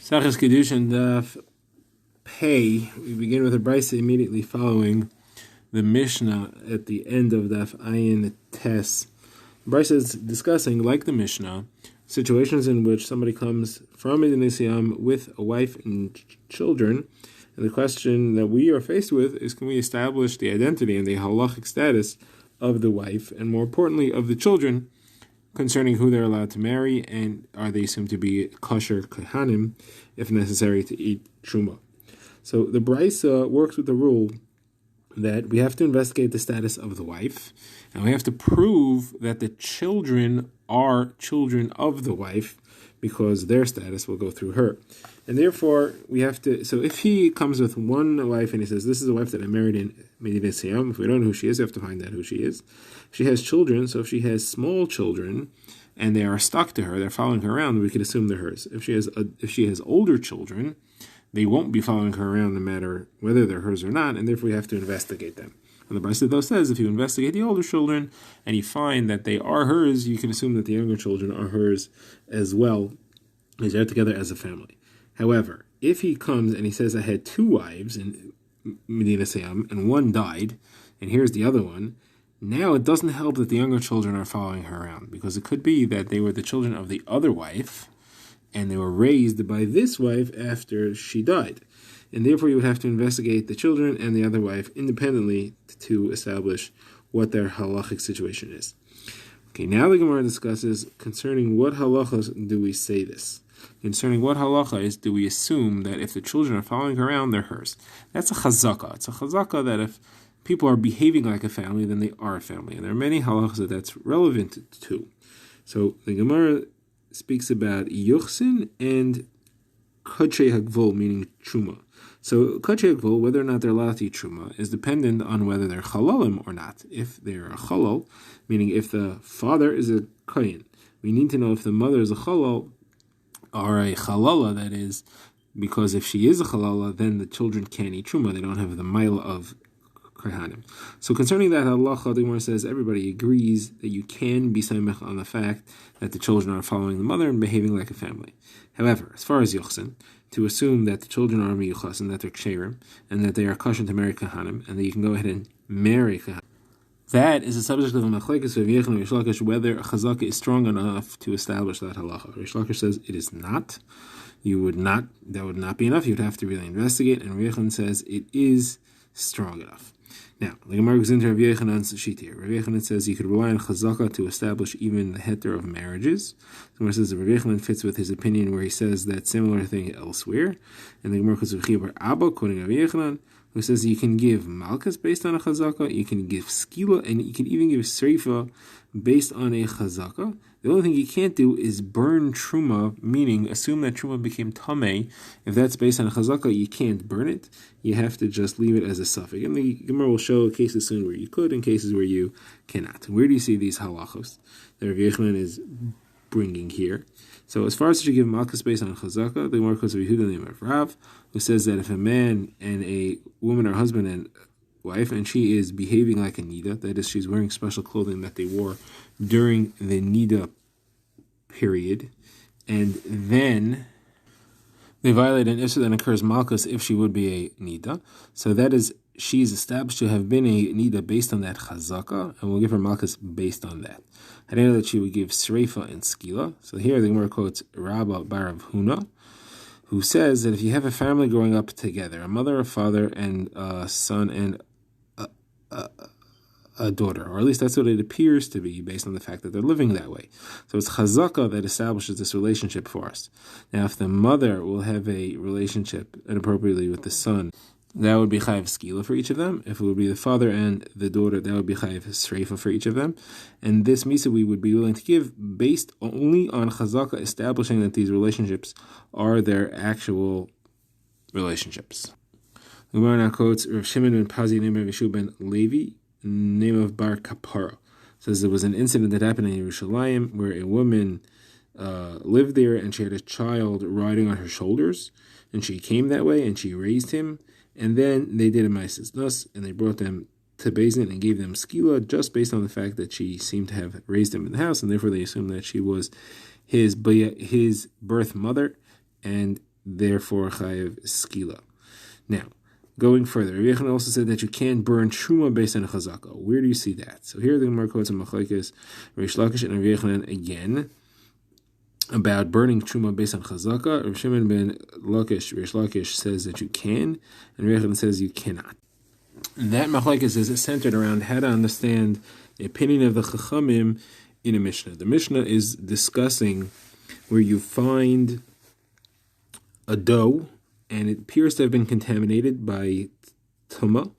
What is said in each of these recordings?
Sachas Kiddushin Daf Pei. We begin with a brisa immediately following the Mishnah at the end of Daf Ayin Tes. Brisa is discussing, like the Mishnah, situations in which somebody comes from Kiddushin with a wife and children, and the question that we are faced with is, can we establish the identity and the halachic status of the wife, and more importantly, of the children, concerning who they're allowed to marry, and are they assumed to be kosher kohanim, if necessary, to eat truma. So the brisa works with the rule that we have to investigate the status of the wife, and we have to prove that the children are children of the wife, because their status will go through her. And therefore, we have to, so if he comes with one wife and he says, this is a wife that I married in Medina Siyam, if we don't know who she is, we have to find out who she is. She has children, so if she has small children and they are stuck to her, they're following her around, we could assume they're hers. If she has older children, they won't be following her around no matter whether they're hers or not, and therefore we have to investigate them. And the Brisa though says, if you investigate the older children and you find that they are hers, you can assume that the younger children are hers as well, as they're together as a family. However, if he comes and he says, I had two wives in Medina Siyam, and one died, and here's the other one, now it doesn't help that the younger children are following her around, because it could be that they were the children of the other wife, and they were raised by this wife after she died. And therefore you would have to investigate the children and the other wife independently to establish what their halachic situation is. Okay, now the Gemara discusses concerning what halachas do we say this. Concerning what halacha is, do we assume that if the children are following her around, they're hers? That's a chazakah. It's a chazakah that if people are behaving like a family, then they are a family. And there are many halachas that that's relevant to. So the Gemara speaks about yuchsin and kachei hagvul, meaning truma. So kachei hagvul, whether or not they're allowed to eat truma, is dependent on whether they're chalalim or not. If they're a chalal, meaning if the father is a kohen, we need to know if the mother is a chalal or a chalala, that is, because if she is a chalala, then the children can't eat truma. They don't have the mila of kohanim. So concerning that halacha, the Gemara says everybody agrees that you can be samech on the fact that the children are following the mother and behaving like a family. However, as far as yochsin, to assume that the children are miyuchas and that they're ksherim and that they are kosher to marry kohanim and that you can go ahead and marry kohanim, that is a subject of a machlekes of Yechon and Rish Lakish, whether a chazaka is strong enough to establish that halacha. Rish Lakish says it is not. That would not be enough. You would have to really investigate. And Yechon says it is strong enough. Now, the Gemara goes into Rav Yechanan's sheet here. Rav Yechanan says you could rely on chazaka to establish even the heter of marriages. The Gemara says that Rav Yechanan fits with his opinion where he says that similar thing elsewhere. And the Gemara goes to Chibar Abba, quoting Rav Yechanan, who says you can give malchus based on a chazaka, you can give skila, and you can even give sreifa based on a chazaka. The only thing you can't do is burn truma, meaning assume that truma became tameh. If that's based on a chazaka, you can't burn it. You have to just leave it as a suffix. And the Gemara will show cases soon where you could and cases where you cannot. Where do you see these halachos that Rav Yechanan is bringing here? So as far as you give malchus based on chazaka, the Gemara quotes of Yehuda and Rav, who says that if a man and a woman are husband and wife, and she is behaving like a nida, that is, she's wearing special clothing that they wore during the nida period, and then they violate an issur, then occurs malchus if she would be a nida. So that is, she is established to have been a nida based on that chazaka, and we'll give her malchus based on that. I didn't know that she would give sreifa and skila. So here the Gemara quotes Rabba bar Rav Huna, who says that if you have a family growing up together, a mother, a father, and a son, and a daughter, or at least that's what it appears to be based on the fact that they're living that way. So it's chazaka that establishes this relationship for us. Now, if the mother will have a relationship inappropriately with the son, that would be chayiv skila for each of them. If it would be the father and the daughter, that would be chayiv sreifa for each of them. And this misa we would be willing to give based only on chazaka establishing that these relationships are their actual relationships. The Gemara now quotes Rav Shimon ben Pazi, name of Yeshua ben Levi, name of Bar Kapara. Says there was an incident that happened in Yerushalayim where a woman lived there and she had a child riding on her shoulders, and she came that way and she raised him, and then they did a ma'ases thus, and they brought them to Bezin and gave them skila just based on the fact that she seemed to have raised him in the house, and therefore they assumed that she was his birth mother, and therefore chayev skila. Now, going further, Rabbi Yochanan also said that you can't burn truma based on a chazaka. Where do you see that? So here the Gemara quotes a machlekes Reish Lakish and Rabbi Yochanan again about burning truma based on chazaka. Rav Shimon ben Lakish, Reish Lakish, says that you can, and Rabbi Yochanan says you cannot. And that machlekes is centered around how to understand the opinion of the Chachamim in a Mishnah. The Mishnah is discussing where you find a dough and it appears to have been contaminated by tuma.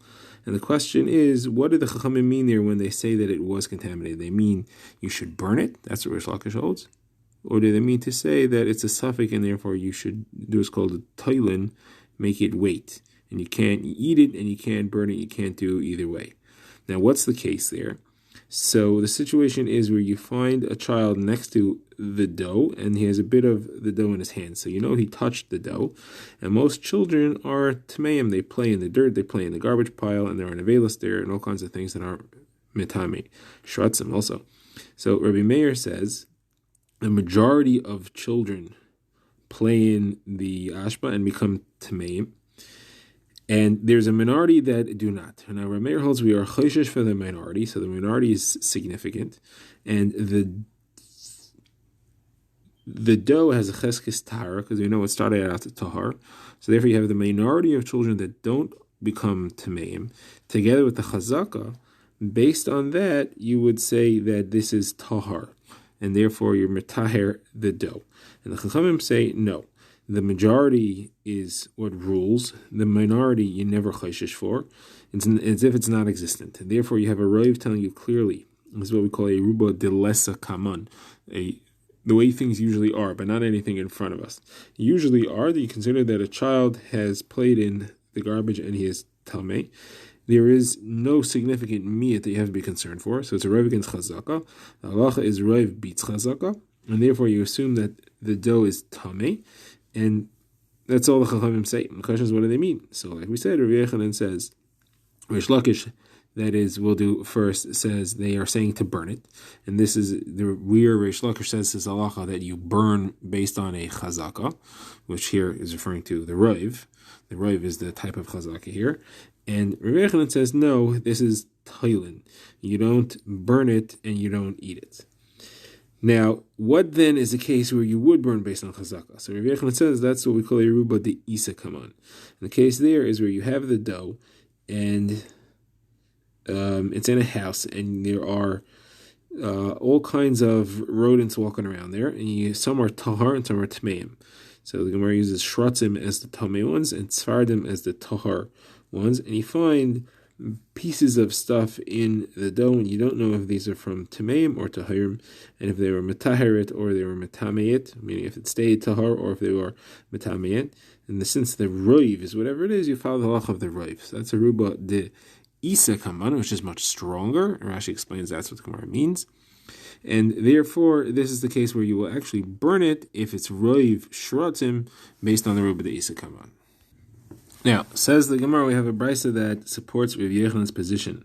And the question is, what do the Chachamim mean there when they say that it was contaminated? They mean you should burn it? That's what Reish Lakish holds. Or do they mean to say that it's a suffix and therefore you should do what's called a toilin, make it wait? And you can't eat it and you can't burn it, you can't do either way. Now, what's the case there? So the situation is where you find a child next to the dough and he has a bit of the dough in his hand. So you know he touched the dough. And most children are tameim. They play in the dirt, they play in the garbage pile, and they're on avelis there and all kinds of things that are mitame. Shratzim also. So Rabbi Meir says the majority of children play in the ashba and become tameim. And there's a minority that do not. Now, Rabbi Meir holds we are choshesh for the minority, so the minority is significant. And the dough has a cheskes tahara, because we know it started out to tahar. So therefore you have the minority of children that don't become tameim, together with the chazaka. Based on that, you would say that this is tahar, and therefore you're metaher the dough. And the chachamim say no. The majority is what rules. The minority you never chayshish for. It's as if it's not existent. And therefore you have a raiv telling you clearly. This is what we call a ruba de lesa kaman. The way things usually are, but not anything in front of us. Usually are that you consider that a child has played in the garbage and he is talmei. There is no significant miyat that you have to be concerned for. So it's a raiv against chazaka. The halacha is raiv beats chazaka. And therefore you assume that the dough is tamei. And that's all the Chachamim say. The question is, what do they mean? So, like we said, Rabbi Yochanan says, Reish Lakish, that is, we'll do first, says they are saying to burn it. And this is where Reish Lakish says this halacha that you burn based on a chazaka, which here is referring to the raiv. The raiv is the type of chazaka here. And Rabbi Yochanan says, no, this is toilin. You don't burn it and you don't eat it. Now, what then is the case where you would burn based on chazaka? So Rabbi Yochanan says that's what we call a ruba de isa kaman. And the case there is where you have the dough and it's in a house and there are all kinds of rodents walking around there, and some are tahar and some are tmeim. So the Gemara uses shratzim as the tamei ones and tzfardim as the tahar ones, and you find pieces of stuff in the dough, and you don't know if these are from tameim or tahirim, and if they were metahirit or they were metameit, meaning if it stayed tahar or if they were metameit. And since the roiv is whatever it is, you follow the halach of the roiv. So that's a ruba de isa kaman, which is much stronger. Rashi explains that's what the Gemara means. And therefore, this is the case where you will actually burn it if it's roiv shratzim based on the ruba de isa kaman. Now, says the Gemara, we have a brisa that supports Rav Yochanan's position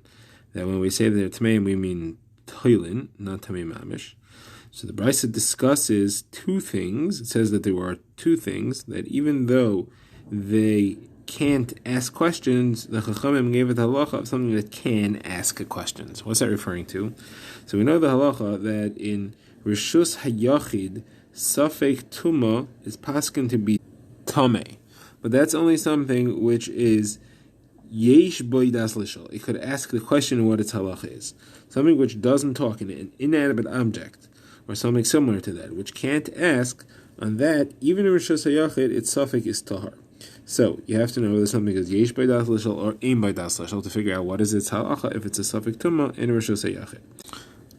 that when we say that they're tameim, we mean toilin, not tamei mamish. So the brisa discusses two things. It says that there are two things that even though they can't ask questions, the Chachamim gave it the halacha of something that can ask questions. What's that referring to? So we know the halacha that in Rishus Hayachid, Safek Tuma is paskin to be tamei. But that's only something which is yesh boidas lishal. It could ask the question what its halacha is. Something which doesn't talk in an inanimate object, or something similar to that, which can't ask on that, even in Rishus Hayachid, its suffix is tahar. So you have to know whether something is yesh boidas lishal or ein boidas lishal to figure out what is its halacha if it's a suffix tumma in Rishus Hayachid.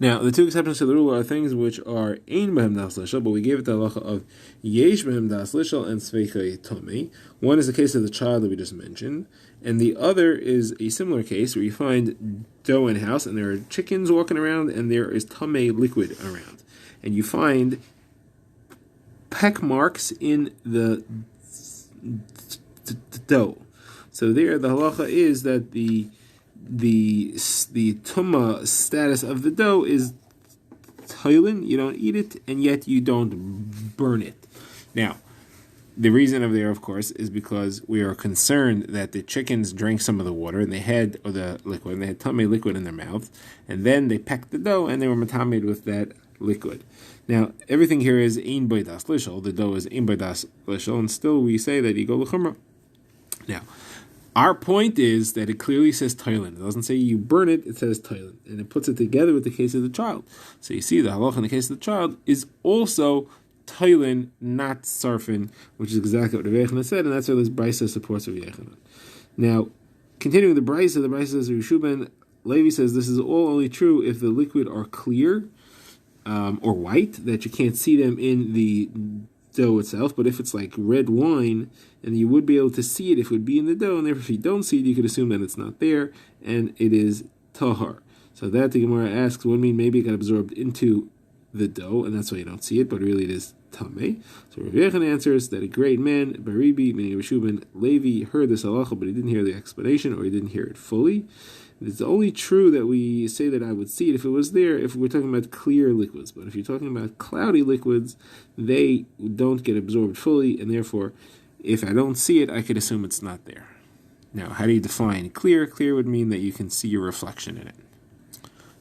Now, the two exceptions to the rule are things which are ein behem das lishal, but we gave it the halacha of yesh behem das lishal and sveichei tomei. One is the case of the child that we just mentioned, and the other is a similar case where you find dough in house, and there are chickens walking around, and there is tomei liquid around, and you find peck marks in the dough. So there, the halacha is that the tumma status of the dough is toilin, you don't eat it, and yet you don't burn it. Now, The reason of there, of course, is because we are concerned that the chickens drank some of the water and they had the liquid, and they had tummy liquid in their mouth, and then they pecked the dough and they were matamed with that liquid. Now, everything here is ein beidas lishol. The dough is ein beidas lishol, and still we say that you go l'chumra. Now, our point is that it clearly says toilin. It doesn't say you burn it, it says toilin. And it puts it together with the case of the child. So you see the halacha in the case of the child is also toilin, not sarfin, which is exactly what Rav Yechonah said, and that's why this brisa supports Rav Yechonah. Now, continuing the brisa says Rishuben, Levi says this is all only true if the liquid are clear or white, that you can't see them in the dough itself, but if it's like red wine, and you would be able to see it if it would be in the dough, and therefore if you don't see it, you could assume that it's not there, and it is tahar. So that the Gemara asks, what mean maybe it got absorbed into the dough, and that's why you don't see it, but really it is tameh. So Rav Yechonah answers that a great man, Baribi, meaning Rishuben, Levi, heard this halacha, but he didn't hear the explanation, or he didn't hear it fully. It's only true that we say that I would see it if it was there, if we're talking about clear liquids. But if you're talking about cloudy liquids, they don't get absorbed fully, and therefore, if I don't see it, I could assume it's not there. Now, how do you define clear? Clear would mean that you can see your reflection in it.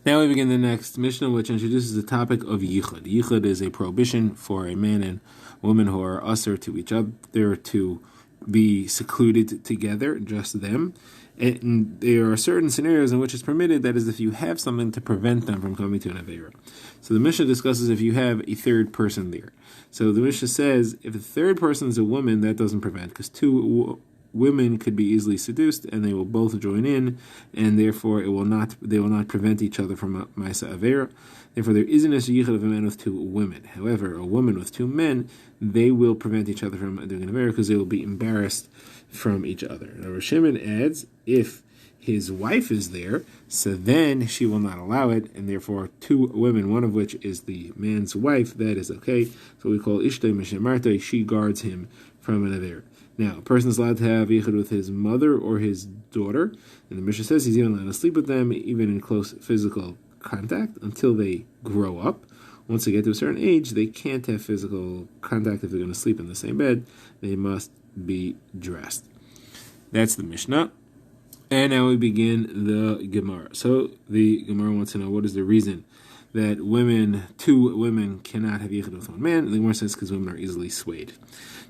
Now we begin the next Mishnah, which introduces the topic of yichud. Yichud is a prohibition for a man and woman who are usher to each other to be secluded together, just them. And there are certain scenarios in which it's permitted, that is, if you have something to prevent them from coming to an Aveira. So the Mishnah discusses if you have a third person there. So the Mishnah says if the third person is a woman, that doesn't prevent, because two women could be easily seduced, and they will both join in, and therefore they will not prevent each other from Ma'asa Aveira. Therefore, there isn't a yichud of a man with two women. However, a woman with two men, they will prevent each other from doing an Aveira because they will be embarrassed from each other. Now, Rosh Shimon adds, if his wife is there, so then she will not allow it, and therefore two women, one of which is the man's wife, that is okay. So we call Ishtay Mishemartay, she guards him from an Aveira. Now, a person is allowed to have yichud with his mother or his daughter, and the Mishnah says he's even allowed to sleep with them, even in close physical contact, until they grow up. Once they get to a certain age, they can't have physical contact if they're going to sleep in the same bed. They must be dressed. That's the Mishnah. And now we begin the Gemara. So the Gemara wants to know what is the reason that two women cannot have yichud with one man. The Gemara says because women are easily swayed.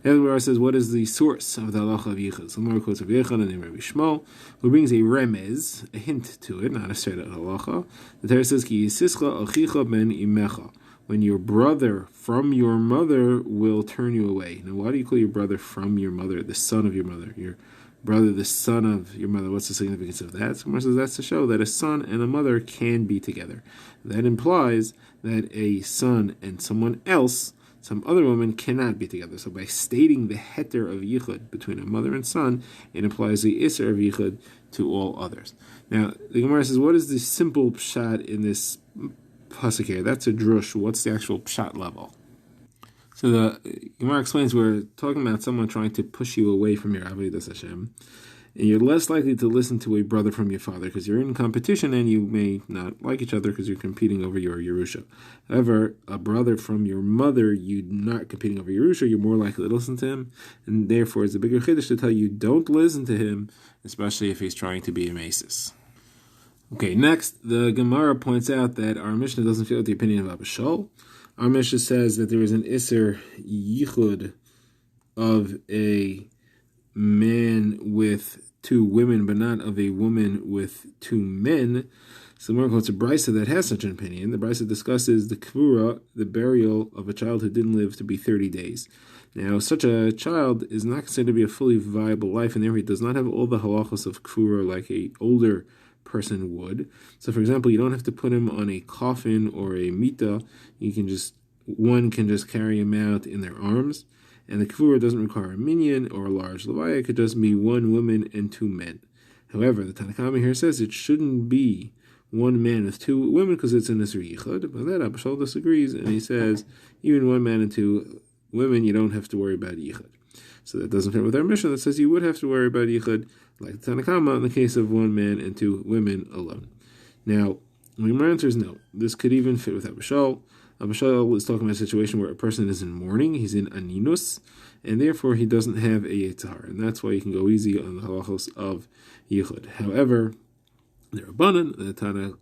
The Gemara says, what is the source of the halacha of yichud? So the Gemara quotes Rabbi Yechonah and Rabbi Shmuel, who brings a remez, a hint to it, not a straight out halacha. The Torah says, Ki yisischa achicha ben imecha, when your brother from your mother will turn you away. Now, why do you call your brother from your mother, the son of your mother? Your brother, the son of your mother. What's the significance of that? So Gemara says that's to show that a son and a mother can be together. That implies that a son and someone else, some other woman, cannot be together. So by stating the heter of yichud between a mother and son, it implies the iser of yichud to all others. Now, the Gemara says, what is the simple pshat in this pasuk here? That's a drush. What's the actual pshat level? So the Gemara explains we're talking about someone trying to push you away from your Avodas Hashem, and you're less likely to listen to a brother from your father because you're in competition and you may not like each other because you're competing over your Yerusha. However, a brother from your mother, you're not competing over Yerusha, you're more likely to listen to him, and therefore it's a bigger chiddush to tell you don't listen to him, especially if he's trying to be a masis. Okay, next, the Gemara points out that our Mishnah doesn't fit with the opinion of Abba Shaul. Our Mishnah says that there is an Isser yichud of a man with two women, but not of a woman with two men. So the Gemara quotes a brisa that has such an opinion. The brisa discusses the kvura, the burial of a child who didn't live to be 30 days. Now, such a child is not considered to be a fully viable life, and therefore he does not have all the halachos of kvura like a older person would. So, for example, you don't have to put him on a coffin or a mita. One can just carry him out in their arms, and the kvura doesn't require a minyan or a large levaya. It could just be one woman and two men. However, the Tanna Kamma here says it shouldn't be one man with two women because it's an Isser Yichud. But that Abba Shaul disagrees, and he says even one man and two women, you don't have to worry about Yichud. So that doesn't fit with our Mishnah that says you would have to worry about Yichud, like the Tanna Kamma, in the case of one man and two women alone. Now, the Gemara answers no. This could even fit with Abba Shaul. Abba Shaul is talking about a situation where a person is in mourning, he's in aninus, and therefore he doesn't have a Yitzhar, and that's why you can go easy on the halachos of Yichud. However, the Rabbanan, the Tana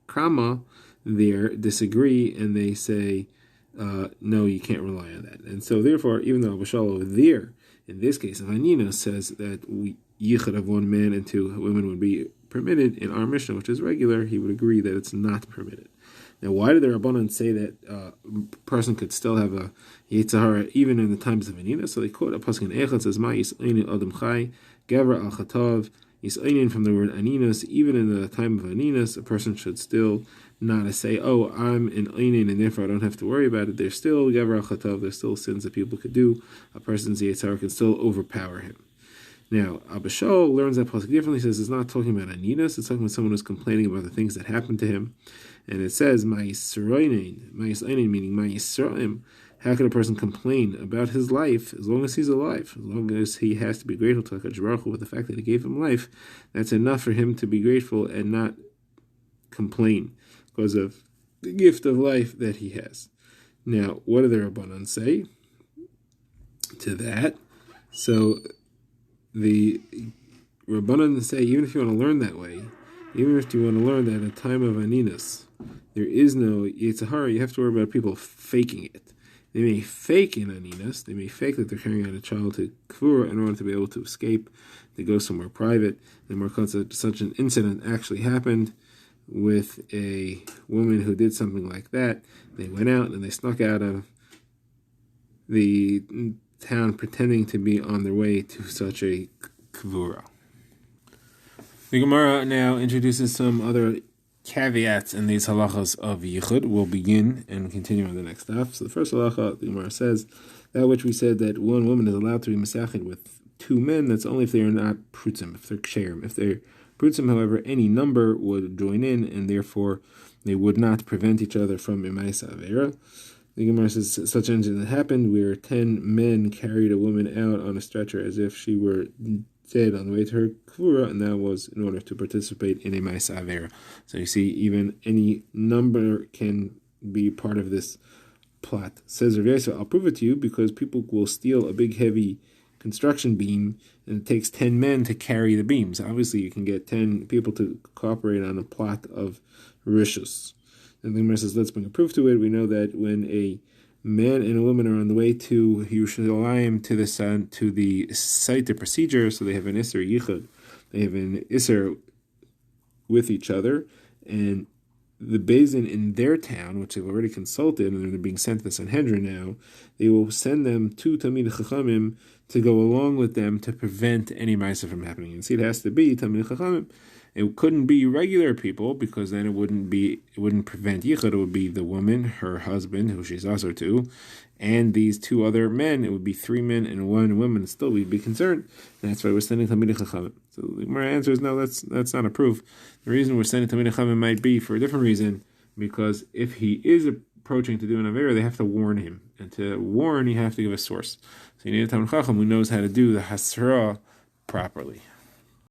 Krama, there disagree, and they say, no, you can't rely on that. And so therefore, even though Abba Shaul there, in this case of Anina, says that Yichud of one man and two women would be permitted in our Mishnah, which is regular, he would agree that it's not permitted. Now, why did the Rabbanan say that a person could still have a Yitzhara even in the times of Anina? So they quote a pasuk in Echad, says, Ma Yis'aynin Adam Chai, Gavra Al Chatav, Yis'aynin from the word Aninas, even in the time of Aninas, a person should still not say, oh, I'm in Einin and therefore I don't have to worry about it. There's still Gavra Al Chatav, there's still sins that people could do. A person's Yitzhara can still overpower him. Now, Abba Shaul learns that pasuk differently. Says it's not talking about Aninas, it's talking about someone who's complaining about the things that happened to him. And it says, Ma Yisraein, meaning Ma Yisraim. How can a person complain about his life as long as he's alive? As long as he has to be grateful to HaKadosh Baruch Hu with the fact that he gave him life, that's enough for him to be grateful and not complain because of the gift of life that he has. Now, what do the Rabbanan say to that? So, the Rabbanan say, even if you want to learn that way, even if you want to learn that at a time of Aninas, there is no Yitzhahara, you have to worry about people faking it. They may fake in Aninas, they may fake that they're carrying out a child to Kvura in order to be able to escape, to go somewhere private. And more such an incident actually happened with a woman who did something like that. They went out and they snuck out of the town pretending to be on their way to such a Kvura. The Gemara now introduces some other caveats in these halachas of Yichud. We'll begin and continue on the next stuff. So the first halacha, the Gemara says, that which we said that one woman is allowed to be mesachid with two men, that's only if they are not prutzim, if they're ksherim. If they're prutzim, however, any number would join in, and therefore they would not prevent each other from imaisa avera. The Gemara says such an incident happened where 10 men carried a woman out on a stretcher as if she were dead on the way to her kvura, and that was in order to participate in a ma'isa avera. So you see, even any number can be part of this plot. Says Rav Yosef, I'll prove it to you because people will steal a big heavy construction beam and it takes 10 men to carry the beams. Obviously you can get 10 people to cooperate on a plot of rishus. And the Gemara says, let's bring a proof to it. We know that when a man and a woman are on the way to Yerushalayim, to the site of procedure, so they have an Isser Yichud, they have an Isser with each other, and the Bezin in their town, which they've already consulted, and they're being sent to the Sanhedrin now, they will send them to Talmid Chachamim to go along with them to prevent any Ma'aseh from happening. And see, it has to be Talmid Chachamim. It couldn't be regular people because then it wouldn't prevent Yichud. It would be the woman, her husband, who she's also to, and these two other men. It would be 3 men and 1 woman. Still, we'd be concerned. And that's why we're sending Talmidei Chachamim. So the Gemara answer is no, that's not a proof. The reason we're sending Talmidei Chachamim might be for a different reason, because if he is approaching to do an Avera, they have to warn him. And to warn, you have to give a source. So you need a Talmidei Chacham who knows how to do the Hasra properly.